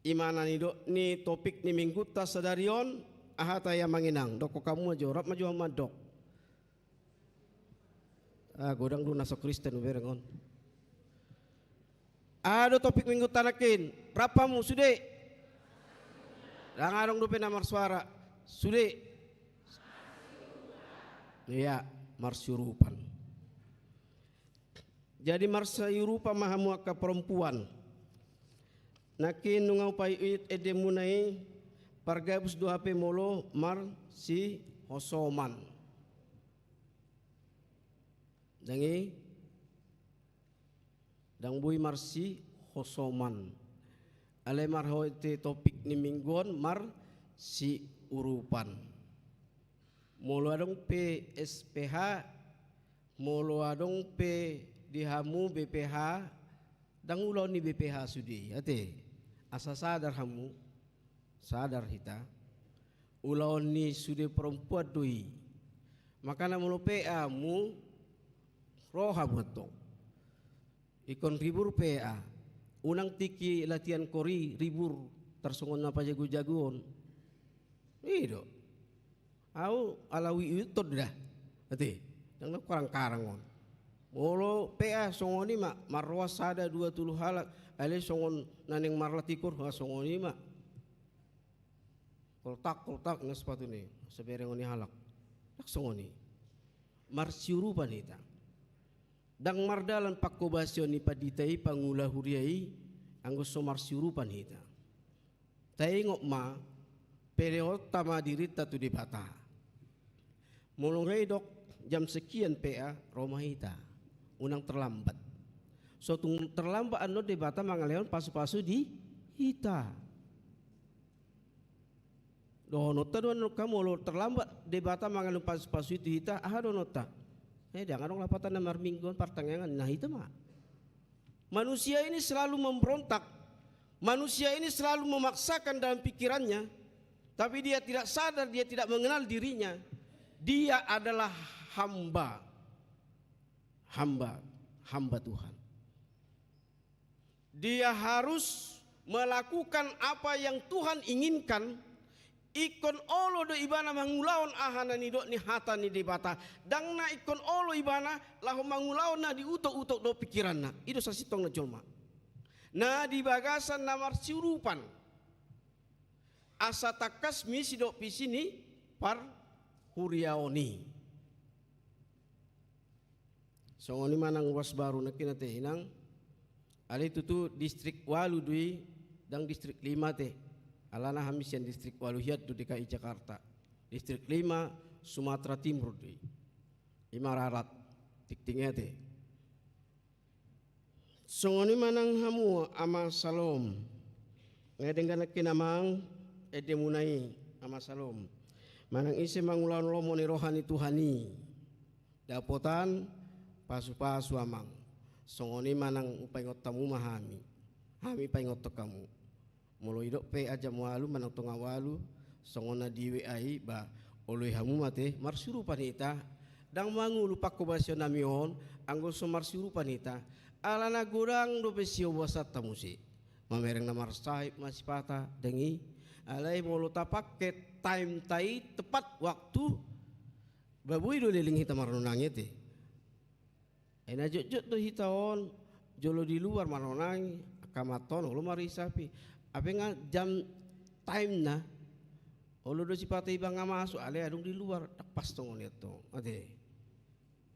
imana ni do ni topik ni minggu ta sadarion ahata ya manginang doko kamu aja rap maju amadok godang lu nasok Kristen berengon ada topik minggu tanakin berapa mu sude lang arong dupe namar suara sude iya marsyurupan. Jadi marsayurupa mahamu akka perempuan. Nakin nungau pai uit edemunai pargabus do HP molo mar si hosoman. Dangi dang bui mar si hosoman. Ale mar hoite topik ni mingguan mar si urupan. Molo adong PSPH molo adong P di hamu BPH dang ulau ni BPH sudi ate asa sadar hamu sadar hita ulau ni sudi perempuan dui makana mulu PA mu roha betok ikon ribur PA unang tiki latihan kori ribur tersongon apa jago-jagoon ido au alawi itu dah ate dang kurang karangon. Molo PA songoni mak marwas sada 20 halak ale songon naneng marlatikur ha songoni mak koltak na sepatu ni seberengoni halak tak songoni marsyuru panita dang mardalan pakobasyon ni paditai pangula huriai anggo so marsyuru panita taingok ma period tama dirita tu di bata molongai dok jam sekian PA Roma hita unang terlambat. So tung terlambat anu di bata mangaleon pasu-pasu di hita. Donota doan kamu lo terlambat di bata mangaleon pasu-pasu di hita donota. Jangan dong lapatan namar mingguan partangangan nah itu mah. Manusia ini selalu memberontak. Manusia ini selalu memaksakan dalam pikirannya, tapi dia tidak sadar, dia tidak mengenal dirinya. Dia adalah hamba Tuhan. Dia harus melakukan apa yang Tuhan inginkan. Ikon olo do ibana mangulaon ahana ni do ni hata ni debata. Dang na ikon olo ibana lahu mangulaon na di utok-utok do pikiran na. Itu sasitong na jolma. Na di bagasan namar siurupan. Asa takas misi do pisini par huriaoni. Songoni manang was baru nakina teh hinang ali tutu distrik Walu dui dang distrik 5 teh alana hamisian distrik Walu hiat du DKI Jakarta distrik 5 Sumatera Timur dui Imararat tiktingnya teh songoni manang hamu ama salom ngedenggan nakina mang edemunai ama salom manang isi mangulaon lomo ni rohani Tuhani dapotan pasu-pasu amang songoni manang upaingot tamu mahami hami paingot to kamu molo idok pe aja mualu manang tonga walu songona diwe ai ba oloi hamu mate marsuru panita dang mangulu pakko basyo namion anggo so marsuru panita alana gurang do besio wasat tamusi mamereng namar sahib masipata dengi alai molo tapak ke time tai tepat waktu babui do leling hita marunang ite. Ena jut do hitaon jolo di luar marunang kamaton ulo mari sapi. Apa nga jam time na ulo do si patay bang masuk alai adung di luar tak pas tongon ito. Ade.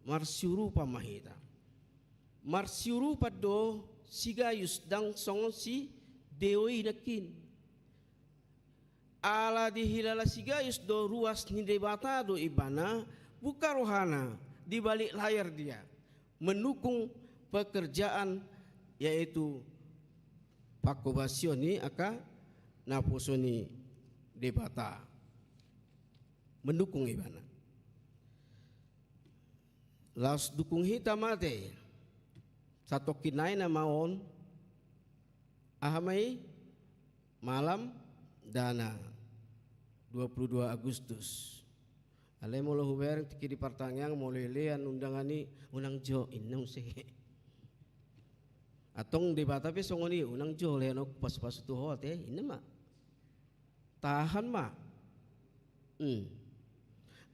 Marsyuru pamahita. Marsyuru pado sigayus dang songon si deoi nakin. Ala dihilala sigayus do ruas ni debata do ibana buka rohana di balik layar dia mendukung pekerjaan yaitu pakobasioni aka naposoni debata mendukung ibana. Laos dukung hita mate satu kinai na maon ahamai malam dana 22 Agustus. Alai molo huber tiki di partangyang mulai lean undangan ni unang jo inang se. Atong debata pe songoni unang jo lean ok pas tu hote ina ma. Tahan ma.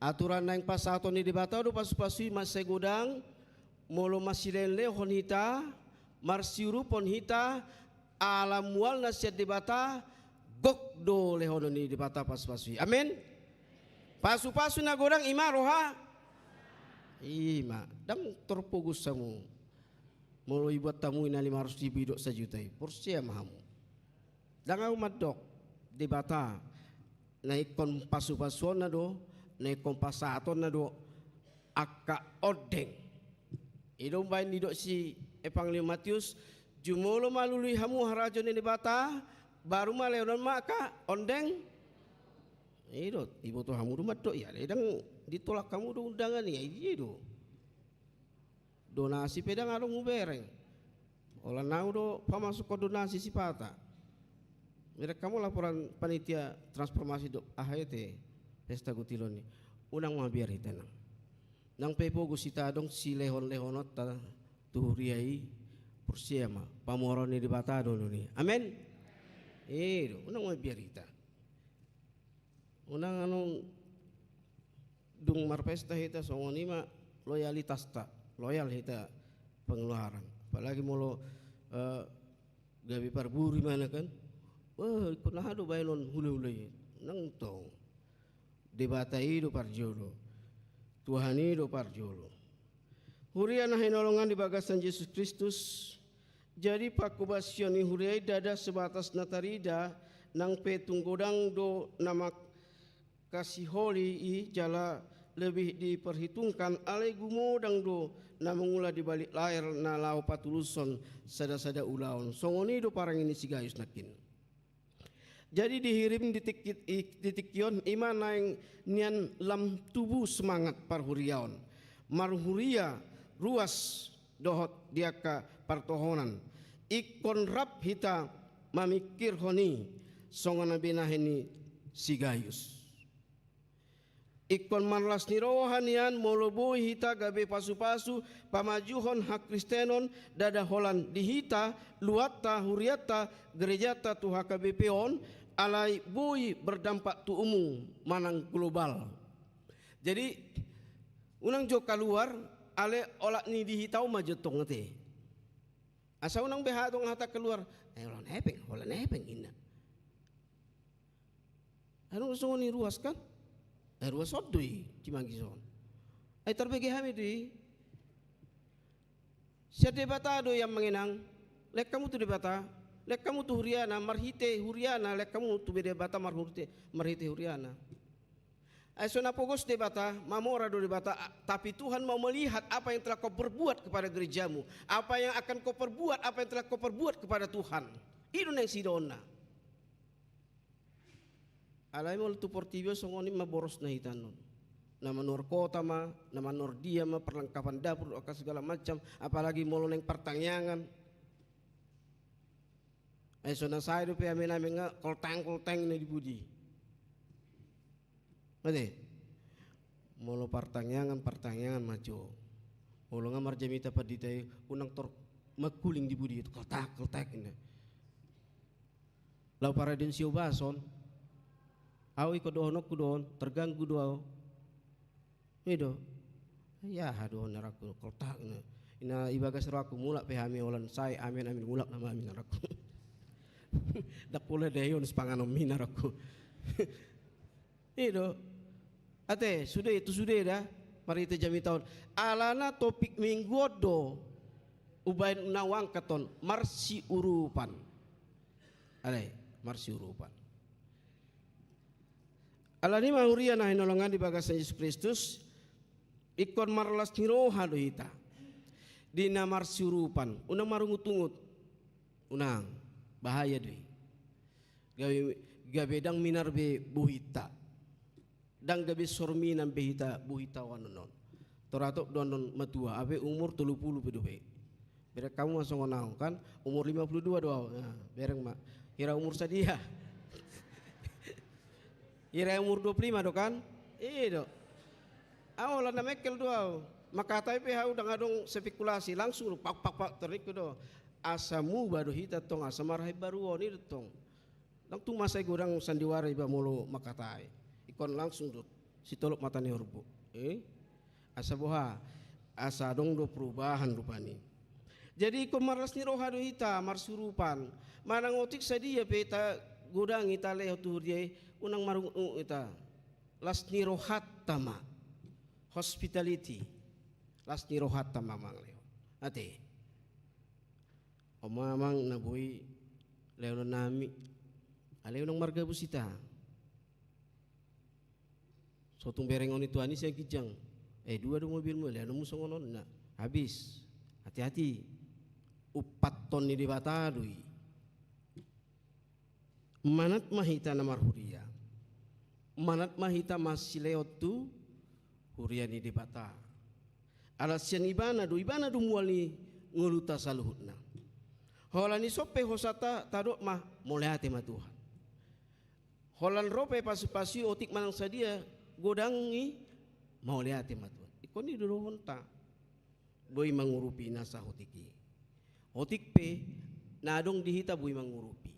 Aturan nang pasato ni debata do pasu-pasui masegudang molo masilenle honita marsiuru ponhita alamual nasiat debata gok do lehono ni debata pasu-pasui. Amin. Pasu-pasu na godang ima roha. Ima dang terpogus samu. Molo ibuat tamu ina 500.000 dok sajutai. Porsia mahamu. Dang au madok debata na ikon pasu-pasuan na do na ikon pasaton na do aka odeng. Idong bain di dok si Evangelio Matius jumolo malului hamu harajo ni debata baru maleonan maka ondeng. Idot ibu tu hamu rumah dok ya ledang ditolak kamu do undangan ya itu. Donasi pedang arung ubereng. Olah nau do pamasuk ko donasi si pata. Mereka kamu laporan panitia transformasi do AHT pesta gutiloni. Unang mabiar hitenang. Nang pepo gusita dong si lehon-lehonot ta tuhuriai persiama pamoron ni debata dulu ni. Amen. Unang mabiar hita. Unang anong dung marpesta hita songoni ma loyalitas ta. Loyal hita pengeluaran. Apalagi molo gabi parburi mana kan. Wah, ikut nahado bailon hule-hule. Nang tong. Debata itu parjolo. Tuhan itu parjolo. Huria na hinolongan di bagasan Yesus Kristus. Jadi pakubasioni huria dada sebatas natarida nang petung godang do nama kasih holi i jala lebih diperhitungkan alai gumodang do na mengula di balik layar na lau patuluson sada-sada ulaon. Songoni do parang ini sigayus nakin. Jadi dihirim ditikyon iman yang nian lam tubuh semangat parhuriaon. Marhuria ruas dohot diaka partohonan. Ikon rap hita mamikir honi songana binaheni sigayus. Ikon manlas ni rohanian moloboi hita gabe pasu-pasu pamajuhon hak Kristenon dada holan dihita luata huriata gerejata tu HKBP-on alai bui berdampak tu umum manang global. Jadi unang jo keluar ale olak ni dihitau majotong te. Asa unang beha tong hata keluar holan nepeng ina. Anu songo ni ruas kan? Ruas odoi cimangison. Ai terbagi hami di. Sia debata do yang mengenang. Lek kamu tu debata. Lek kamu tu huriana marhite huriana lek kamu tu debata marhite huriana. Aisona pogos debata mamora do debata tapi Tuhan mau melihat apa yang telah kau perbuat kepada gerejamu, apa yang akan kau perbuat, apa yang telah kau perbuat kepada Tuhan. Itu nang sidona. Alai mo tu portibio songoni maboros na hitanon. Nama nor kota ma, nama nor dia ma perlengkapan dapur akan segala macam, apalagi molo neng pertanyaan. Sona saya do pe amin nga koltang na dibudi. Made. Molo pertanyaan maju. Molo nga marjamita paditay unang tor magkuling dibudi itu koltak ini. Lau para din siyo bason Awi ko doon aku doon terganggu doon. Itu. Ya doon naraku koltak na. Ina ibaga sero aku mulak pehami olan sai amin amin mulak nama amin naraku. Dak pula dayon sepanganom minaraku. Itu. Ate sudah itu sudah dah. Mari kita jami tahun. Alana topik minggu do. Ubain unawang katon marsi urupan. Alay marsi urupan. Alani mahuria na hinolongan di bagasan Yesus Kristus. Ikon marlas niroha do hita. Dina marsi urupan. Unang marungut-ungut. Unang bahaya doi. Gabe dang minarbe buhita. Dang gabe sorminan behita buhita wanonon. Toratok donon matua abe umur 30 pedobe. Bere kamu masuk ngonau kan umur 52 doa. Nah, bereng mak. Kira umur sadia. Kira umur 25 do kan? Iya do. Awalan mekel doa. Maka tapi hau udah ngadong spekulasi langsung pak terik do. Asamu baru hita tong asa marhai baru oni tong. Nang tu masa gorang sandiwara iba molo makatai. Ikon langsung do. Si tolok matane horbo. Asa boha. Asa dong do perubahan rupani. Jadi ikon maras ni rohado hita marsurupan. Manang otik sadia peta godang ita leh tu dia unang marung ita. Las ni rohat tama. Hospitality. Las ni rohat tama mang leo. Ate. Omamang nabuhi leo nami. Aleo nang marga busita. Sotung berengon itu ani saya kijang. Dua do mobil mo leo musong onon na. Habis. Hati-hati. 4 ton ni dibatadui. Manat mahita na marhuria. Manat mahita masileo tu huria ni dibata. Alasian ibana do muali nguluta saluhutna. Holani sope hosata tadok mah molehate ma Tuhan. Holan rope pasi-pasi otik manang sadia godangi molehate ma Tuhan. Ikoni do honta. Boy mangurupi nasa hotiki. Otik pe nadong dihita boy mangurupi.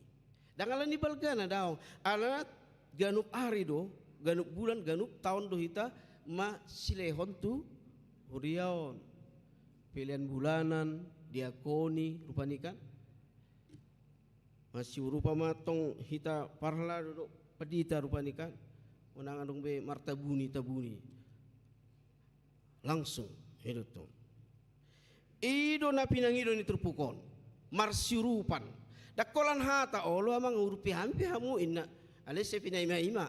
Dangalan ni balgana daw. Alat ganup hari do, ganup bulan, ganup tahun do hita ma silehon tu huriaon. Pilihan bulanan, diakoni rupanikan. Masih rupa matong hita parla do pedita rupanikan. Unang adong be martabuni tabuni. Langsung hidup tu. Ido na pinangido ni terpukon marsirupan dakolan hata olo amang urupi hampi hamu inna alese pinaima ima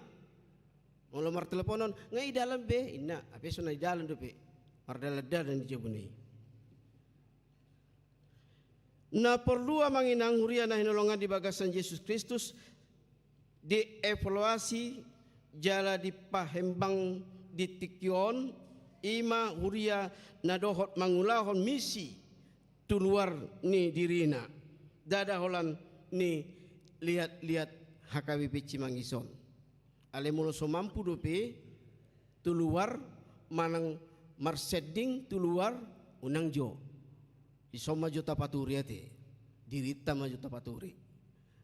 olo mar teleponon ngai dalam be inna ape sona dalam do pe mardalada dan dijabuni na perlu amang inang huria na hinolongan di bagasan Yesus Kristus di evaluasi jala di pahembang di tikyon ima huria na dohot mangulahon misi tuluar ni dirina dada holan ni lihat HKBP Cimangison ale mulo so mampu dope tuluar manang marseding tuluar unang jo isoma jo tapaturi ate dirita maju tapaturi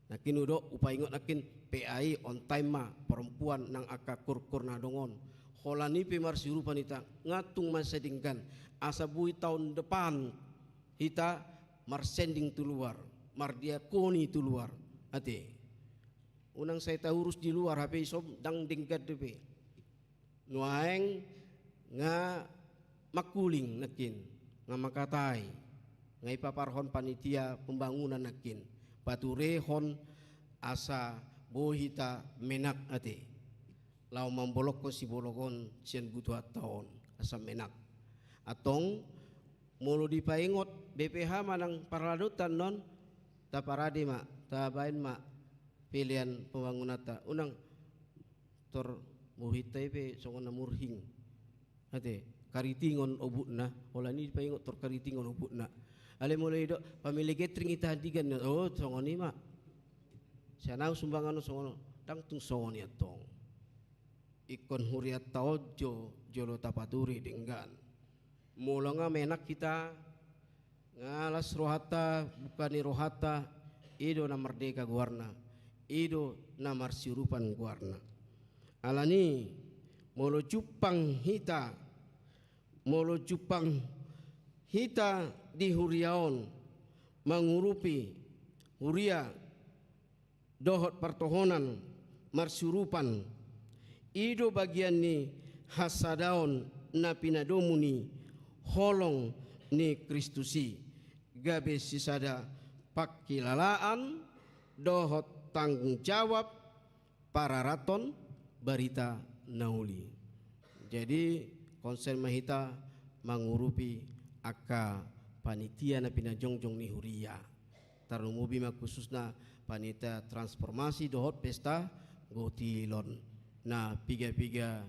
nakin udo upaingot nakin PAI on time ma perempuan nang aka kur na dongon holani pe marsirupan ita ngatung masedingkan asa bui tahun depan hita marsending tuluar mardiakoni tuluar ate unang saya urus di luar HP isom dang dingkat depe nuaeng nga makuling nakin nga makatai ngai paparhon panitia pembangunan nakin paturehon asa bohita menak ate lau mambolok ko si bolokon sian butuh tahun asa menak atong mulu dipaingot BPH manang parladutan non ta parade mak ta bain mak pilihan pembangunan ta unang tor muhitai pe songon murhing ate karitingon obutna olani dipaingot tor karitingon obutna ale mulai do pamili getring ita digan oh songon ni mak sanau sumbangan songon dang tung songon ya tong ikon huriat taojo jolo tapaturi denggan mula nga menak kita ngalas rohata bukani rohata ido na merdeka guarna ido na marsirupan guarna alani molo jupang hita di huriaon mangurupi huria dohot pertohonan marsurupan ido bagian ni hasadaon na pinadomuni holong ni Kristusi gabe sisada pakilalaan dohot tanggung jawab para raton barita nauli. Jadi konsen mahita mangurupi aka panitia na pinajongjong ni huria tarumubi khususna panitia transformasi dohot pesta gotilon na piga-piga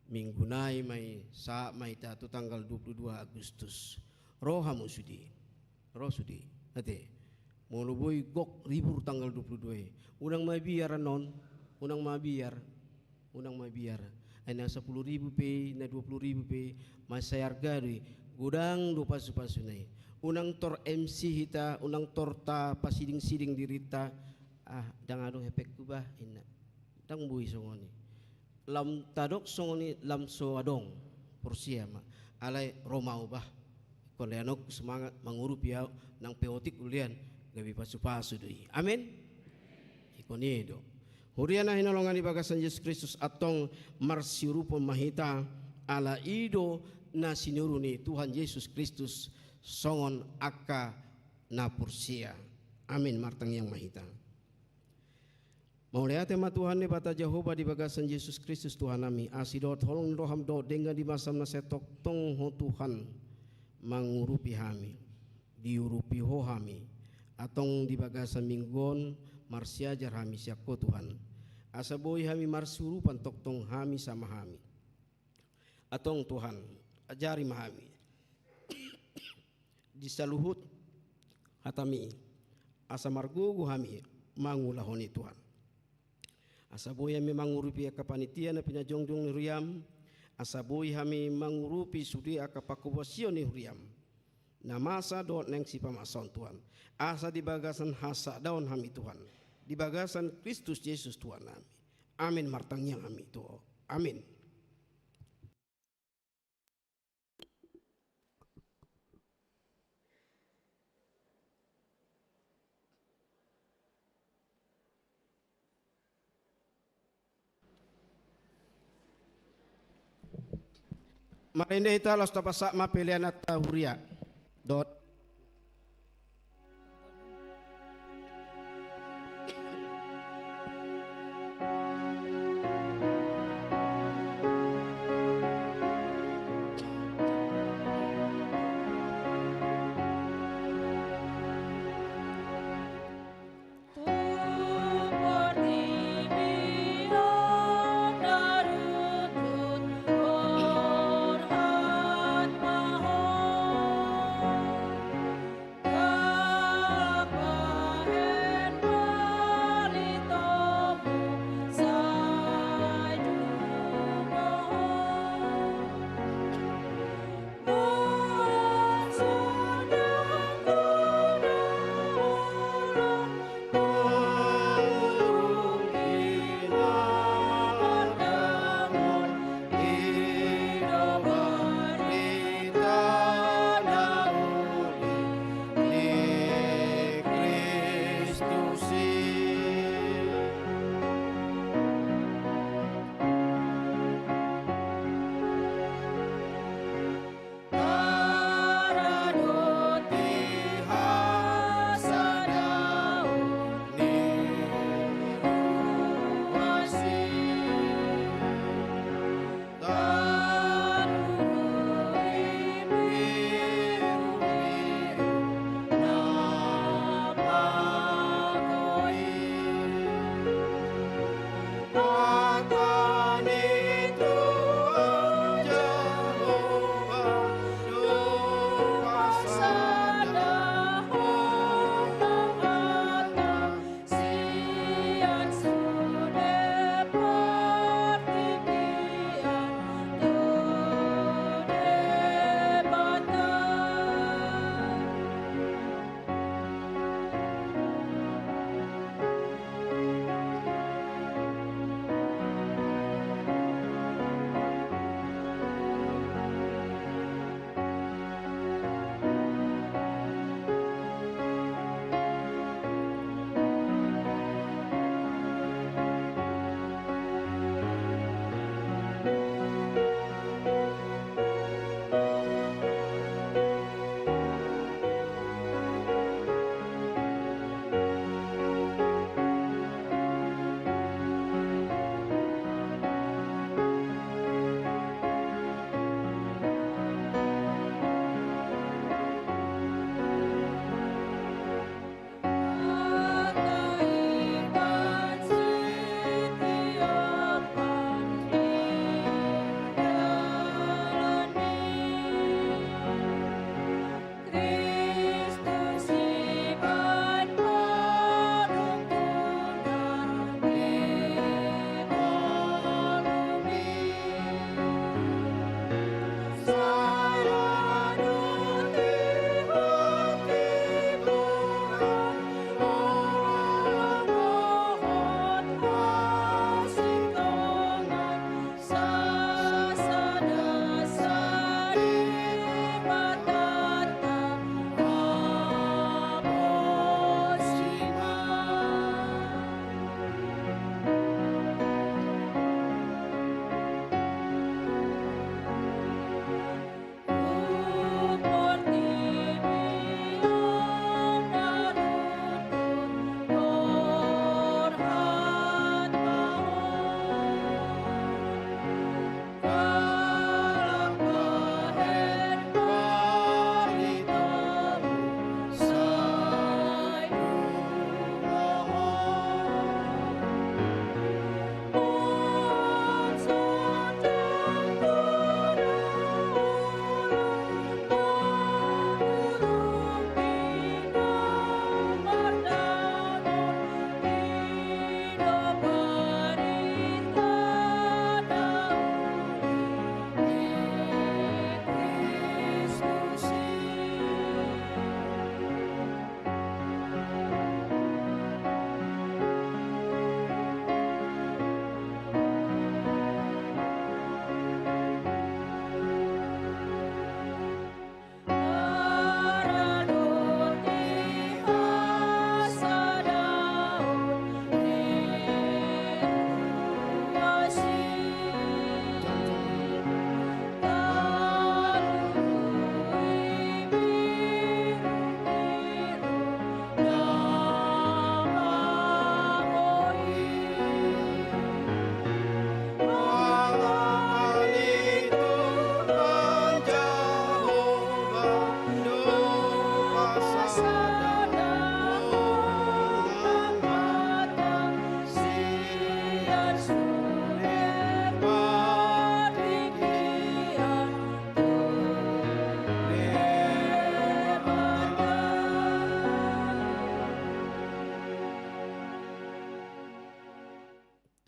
minggu nai mai sa mai tatu tanggal 22 Agustus rohamu sudi ate moluboi gok libur tanggal 22 unang mabiar non unang mabiar ana 10.000 pe na 20.000 pe masayar gari gudang do pasu-pasu nai unang tor MC hita unang torta pasiding-siding dirita dang ado hepek kubah ina dang bui songoni lam tadok songoni lam so adong porsia ma alai romau bah koleanok semangat mengurupi nang peotik ulian gabi pasu-pasu doi amin ikonedo huriana hinolongan di bagasan Yesus Kristus atong marsiurupon mahita ala ido na sinuruni Tuhan Yesus Kristus songon aka na pursia amin martang yang mahita. Maulaya tema Tuhan ni bata Jehovah di bagasan Yesus Kristus Tuhan nami asidot holong roham do dengan di masam na setok tong ho Tuhan mangurupi hami diurupi ho hami atong di bagasan minggon marsiajar hami siako Tuhan asaboy hami marsurupan tok tong hami sama hami atong Tuhan ajari mahami di saluhut hatami asa margugu hami mangulahoni Tuhan asaboy hami mangurupi kapanitia na pinajongjong ni Huriam asaboy hami mangurupi sudi akapakubasyon ni Huriam na masa doon neng si pamason Tuhan asa di bagasan hasa daun hami Tuhan di bagasan Kristus Yesus Tuhan nami amin martangnya kami itu amin. Marinde ita los tapasak ma pilihan at huria dot Maho